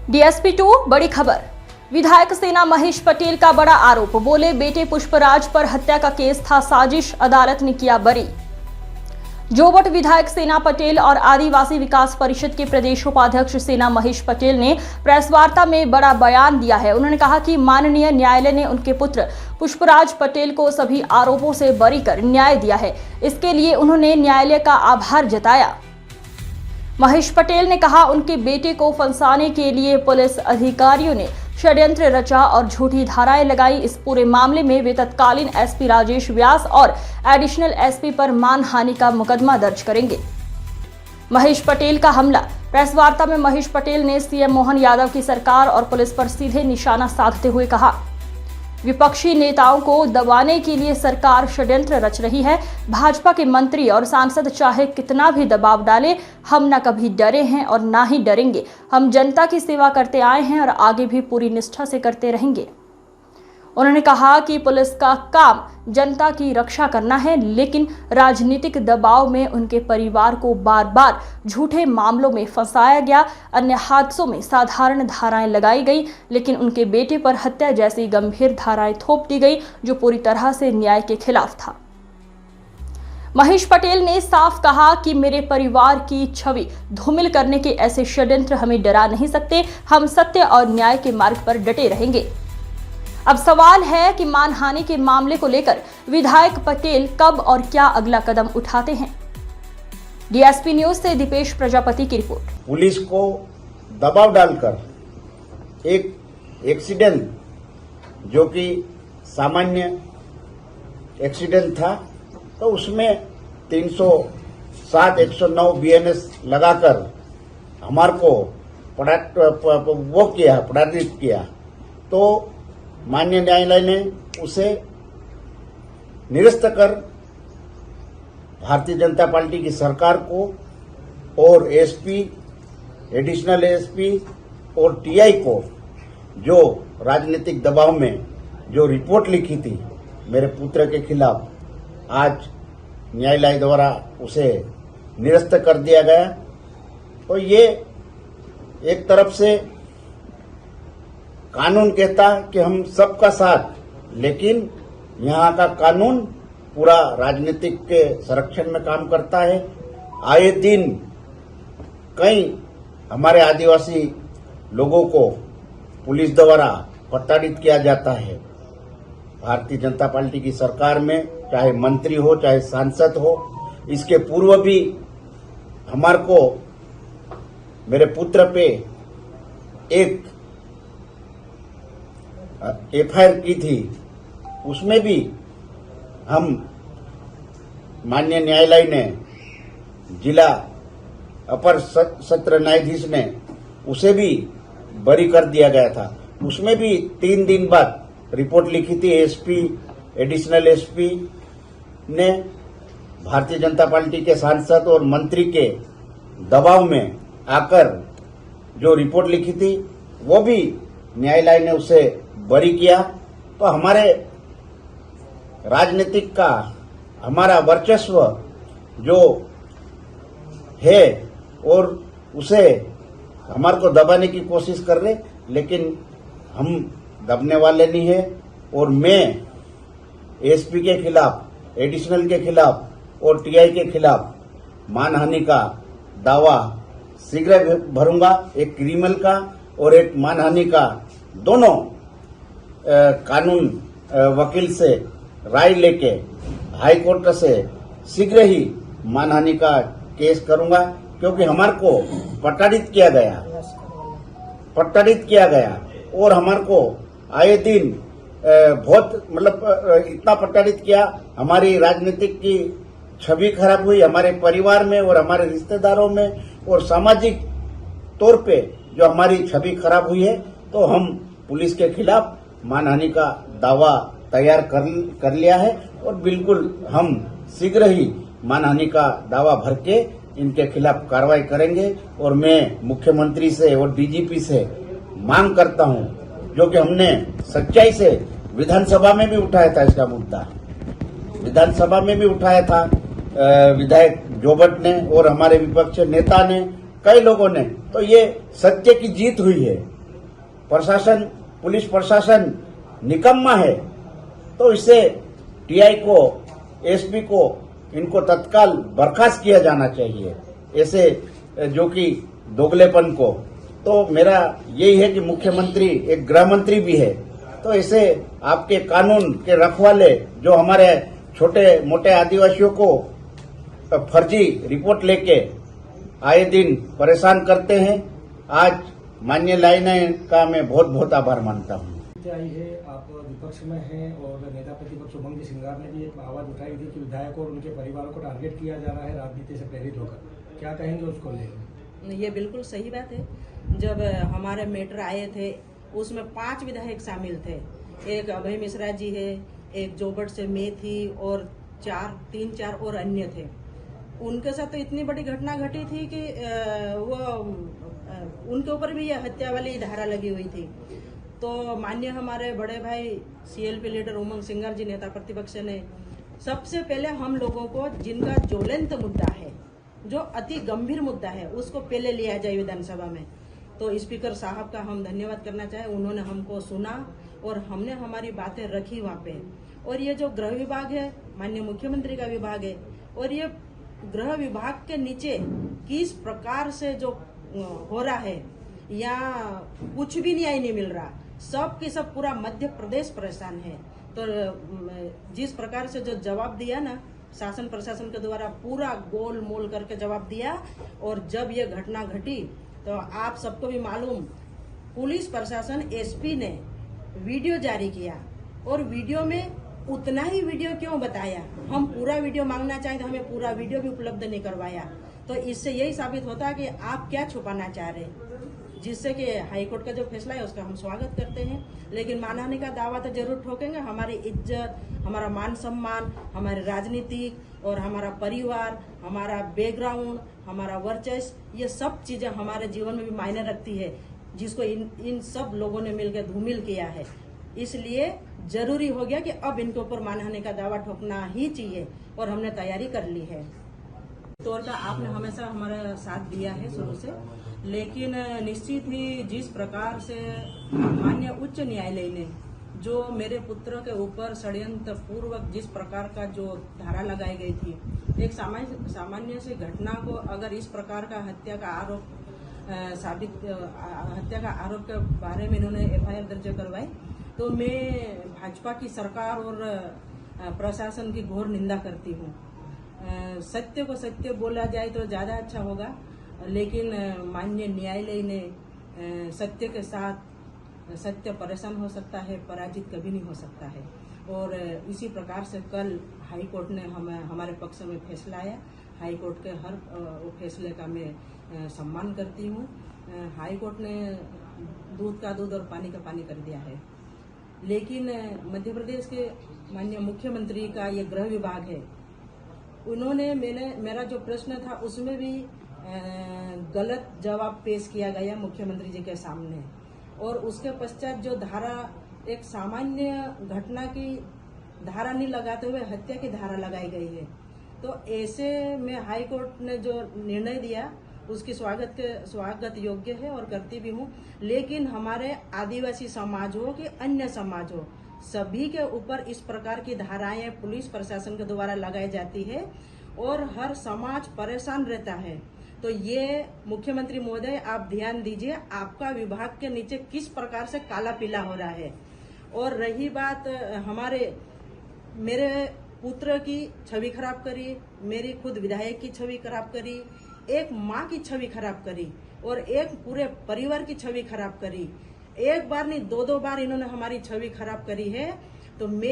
DSP 2 बड़ी खबर। विधायक सेना महेश पटेल का बड़ा आरोप, बोले बेटे पुष्पराज पर हत्या का केस था साजिश, अदालत ने किया बरी। जोबट विधायक सेना पटेल और आदिवासी विकास परिषद के प्रदेश उपाध्यक्ष सेना महेश पटेल ने प्रेस वार्ता में बड़ा बयान दिया है। उन्होंने कहा कि माननीय न्यायालय ने उनके पुत्र पुष्पराज पटेल को सभी आरोपों से बरी कर न्याय दिया है। इसके लिए उन्होंने न्यायालय का आभार जताया। महेश पटेल ने कहा, उनके बेटे को फंसाने के लिए पुलिस अधिकारियों ने षड्यंत्र रचा और झूठी धाराएं लगाई। इस पूरे मामले में वे तत्कालीन एसपी राजेश व्यास और एडिशनल एसपी पर मानहानि का मुकदमा दर्ज करेंगे। महेश पटेल का हमला। प्रेस वार्ता में महेश पटेल ने सीएम मोहन यादव की सरकार और पुलिस पर सीधे निशाना साधते हुए कहा, विपक्षी नेताओं को दबाने के लिए सरकार षड्यंत्र रच रही है। भाजपा के मंत्री और सांसद चाहे कितना भी दबाव डाले, हम न कभी डरे हैं और ना ही डरेंगे। हम जनता की सेवा करते आए हैं और आगे भी पूरी निष्ठा से करते रहेंगे। उन्होंने कहा कि पुलिस का काम जनता की रक्षा करना है, लेकिन राजनीतिक दबाव में उनके परिवार को बार बार झूठे मामलों में फंसाया गया। अन्य हादसों में साधारण धाराएं लगाई गई, लेकिन उनके बेटे पर हत्या जैसी गंभीर धाराएं थोप दी गई, जो पूरी तरह से न्याय के खिलाफ था। महेश पटेल ने साफ कहा कि मेरे परिवार की छवि धूमिल करने के ऐसे षड्यंत्र हमें डरा नहीं सकते। हम सत्य और न्याय के मार्ग पर डटे रहेंगे। अब सवाल है कि मानहानि के मामले को लेकर विधायक पटेल कब और क्या अगला कदम उठाते हैं। डीएसपी न्यूज से दीपेश प्रजापति की रिपोर्ट। पुलिस को दबाव डालकर एक एक्सीडेंट, जो कि सामान्य एक्सीडेंट था, तो उसमें 307 109 बीएनएस लगाकर हमारे को पराजित किया। तो माननीय न्यायालय ने उसे निरस्त कर भारतीय जनता पार्टी की सरकार को और एसपी, एडिशनल एसपी और टीआई को, जो राजनीतिक दबाव में जो रिपोर्ट लिखी थी मेरे पुत्र के खिलाफ, आज न्यायालय द्वारा उसे निरस्त कर दिया गया। तो ये एक तरफ से कानून कहता कि हम सबका साथ, लेकिन यहाँ का कानून पूरा राजनीतिक के संरक्षण में काम करता है। आए दिन कई हमारे आदिवासी लोगों को पुलिस द्वारा प्रताड़ित किया जाता है। भारतीय जनता पार्टी की सरकार में चाहे मंत्री हो, चाहे सांसद हो, इसके पूर्व भी हमारे को मेरे पुत्र पे एक एफआईआर की थी, उसमें भी हम माननीय न्यायालय ने, जिला अपर सत्र न्यायाधीश ने उसे भी बरी कर दिया गया था। उसमें भी 3 दिन बाद रिपोर्ट लिखी थी। एसपी, एडिशनल एसपी ने भारतीय जनता पार्टी के सांसद और मंत्री के दबाव में आकर जो रिपोर्ट लिखी थी, वो भी न्यायालय ने उसे बरी किया। तो हमारे राजनीतिक का हमारा वर्चस्व जो है, और उसे हमारे को दबाने की कोशिश कर रहे, लेकिन हम दबने वाले नहीं है। और मैं एसपी के खिलाफ, एडिशनल के खिलाफ और टीआई के खिलाफ मानहानि का दावा शीघ्र भरूंगा। एक क्रिमिनल का और एक मानहानि का, दोनों कानून वकील से राय लेके हाई कोर्ट से शीघ्र ही मानहानि का केस करूंगा, क्योंकि हमारे को प्रताड़ित किया गया और हमारे को आए दिन बहुत इतना प्रताड़ित किया। हमारी राजनीतिक की छवि खराब हुई, हमारे परिवार में और हमारे रिश्तेदारों में, और सामाजिक तौर पे जो हमारी छवि खराब हुई है। तो हम पुलिस के खिलाफ मानहानि का दावा तैयार कर लिया है, और बिल्कुल हम शीघ्र ही मानहानि का दावा भर के इनके खिलाफ कार्रवाई करेंगे। और मैं मुख्यमंत्री से और डीजीपी से मांग करता हूं, जो कि हमने सच्चाई से विधानसभा में भी उठाया था, इसका मुद्दा विधानसभा में भी उठाया था विधायक जोबट ने और हमारे विपक्ष नेता ने, कई लोगों ने। तो ये सत्य की जीत हुई है। प्रशासन, पुलिस प्रशासन निकम्मा है, तो इससे टीआई को, एसपी को, इनको तत्काल बर्खास्त किया जाना चाहिए, ऐसे जो कि दोगलेपन को। तो मेरा यही है कि मुख्यमंत्री एक गृह मंत्री भी है, तो ऐसे आपके कानून के रखवाले जो हमारे छोटे मोटे आदिवासियों को फर्जी रिपोर्ट लेके आए दिन परेशान करते हैं, आज माननीय लाइने का मैं बहुत बहुत आभार मानता हूँ। आई है, आप विपक्ष में हैं और नेता प्रतिपक्ष उमंग सिंगार ने भी एक आवाज उठाई थी कि विधायकों और उनके परिवारों को टारगेट किया जा रहा है राजनीति से प्रेरित होकर, क्या कहेंगे उसको लेकर? ये बिल्कुल सही बात है। जब हमारे मैटर आए थे उसमें 5 विधायक शामिल थे, एक अभय मिश्रा जी है, एक जोबट से मैं थी और 3-4 और अन्य थे। उनके साथ तो इतनी बड़ी घटना घटी थी कि उनके ऊपर भी यह हत्या वाली धारा लगी हुई थी। तो माननीय हमारे बड़े भाई सीएलपी लीडर उमंग सिंगार जी नेता प्रतिपक्ष ने सबसे पहले हम लोगों को जिनका ज्वलंत मुद्दा है, जो अति गंभीर मुद्दा है, उसको पहले लिया जाए विधानसभा में। तो स्पीकर साहब का हम धन्यवाद करना चाहें, उन्होंने हमको सुना और हमने हमारी बातें रखी वहाँ पे। और ये जो गृह विभाग है, माननीय मुख्यमंत्री का विभाग है, और ये गृह विभाग के नीचे किस प्रकार से जो हो रहा है, या कुछ भी न्याय नहीं मिल रहा, सब की सब पूरा मध्य प्रदेश परेशान है। तो जिस प्रकार से जो जवाब दिया ना शासन प्रशासन के द्वारा, पूरा गोल मोल करके जवाब दिया। और जब ये घटना घटी तो आप सबको भी मालूम, पुलिस प्रशासन एसपी ने वीडियो जारी किया, और वीडियो में उतना ही वीडियो क्यों बताया, हम पूरा वीडियो मांगना चाहें तो हमें पूरा वीडियो भी उपलब्ध नहीं करवाया। तो इससे यही साबित होता है कि आप क्या छुपाना चाह रहे हैं, जिससे कि हाईकोर्ट का जो फैसला है उसका हम स्वागत करते हैं। लेकिन मानहानि का दावा तो जरूर ठोकेंगे। हमारी इज्जत, हमारा मान सम्मान, हमारी राजनीति और हमारा परिवार, हमारा बैकग्राउंड, हमारा वर्चस्व, ये सब चीजें हमारे जीवन में भी मायने रखती है, जिसको इन सब लोगों ने मिलकर धूमिल किया है। इसलिए जरूरी हो गया कि अब इनके ऊपर मानहानि का दावा ठोकना ही चाहिए, और हमने तैयारी कर ली है। तौर का आपने हमेशा हमारा साथ दिया है शुरू से, लेकिन निश्चित ही जिस प्रकार से माननीय उच्च न्यायालय ने जो मेरे पुत्र के ऊपर षड्यंत्र पूर्वक जिस प्रकार का जो धारा लगाई गई थी, एक सामान्य सी घटना को अगर इस प्रकार का हत्या का आरोप के बारे में इन्होंने एफआईआर दर्ज करवाई, तो मैं भाजपा की सरकार और प्रशासन की घोर निंदा करती हूँ। सत्य को सत्य बोला जाए तो ज्यादा अच्छा होगा, लेकिन माननीय न्यायालय ने सत्य के साथ, सत्य परेशान हो सकता है, पराजित कभी नहीं हो सकता है। और इसी प्रकार से कल हाई कोर्ट ने हमारे पक्ष में फैसला आया। हाई कोर्ट के हर फैसले का मैं सम्मान करती हूँ। हाई कोर्ट ने दूध का दूध और पानी का पानी कर दिया है, लेकिन मध्य प्रदेश के माननीय मुख्यमंत्री का ये गृह विभाग है, उन्होंने मेरा जो प्रश्न था उसमें भी गलत जवाब पेश किया गया मुख्यमंत्री जी के सामने। और उसके पश्चात जो धारा, एक सामान्य घटना की धारा नहीं लगाते हुए हत्या की धारा लगाई गई है। तो ऐसे में हाई कोर्ट ने जो निर्णय दिया उसकी स्वागत योग्य है और करती भी हूँ। लेकिन हमारे आदिवासी समाज हो कि अन्य समाज हो, सभी के ऊपर इस प्रकार की धाराएं पुलिस प्रशासन के द्वारा लगाई जाती है और हर समाज परेशान रहता है। तो ये मुख्यमंत्री महोदय आप ध्यान दीजिए, आपका विभाग के नीचे किस प्रकार से काला पीला हो रहा है। और रही बात मेरे पुत्र की छवि खराब करी, मेरी खुद विधायक की छवि खराब करी, एक माँ की छवि खराब करी और एक पूरे परिवार की छवि खराब करी। एक बार नहीं, 2-2 बार इन्होंने हमारी छवि खराब करी है। तो मैं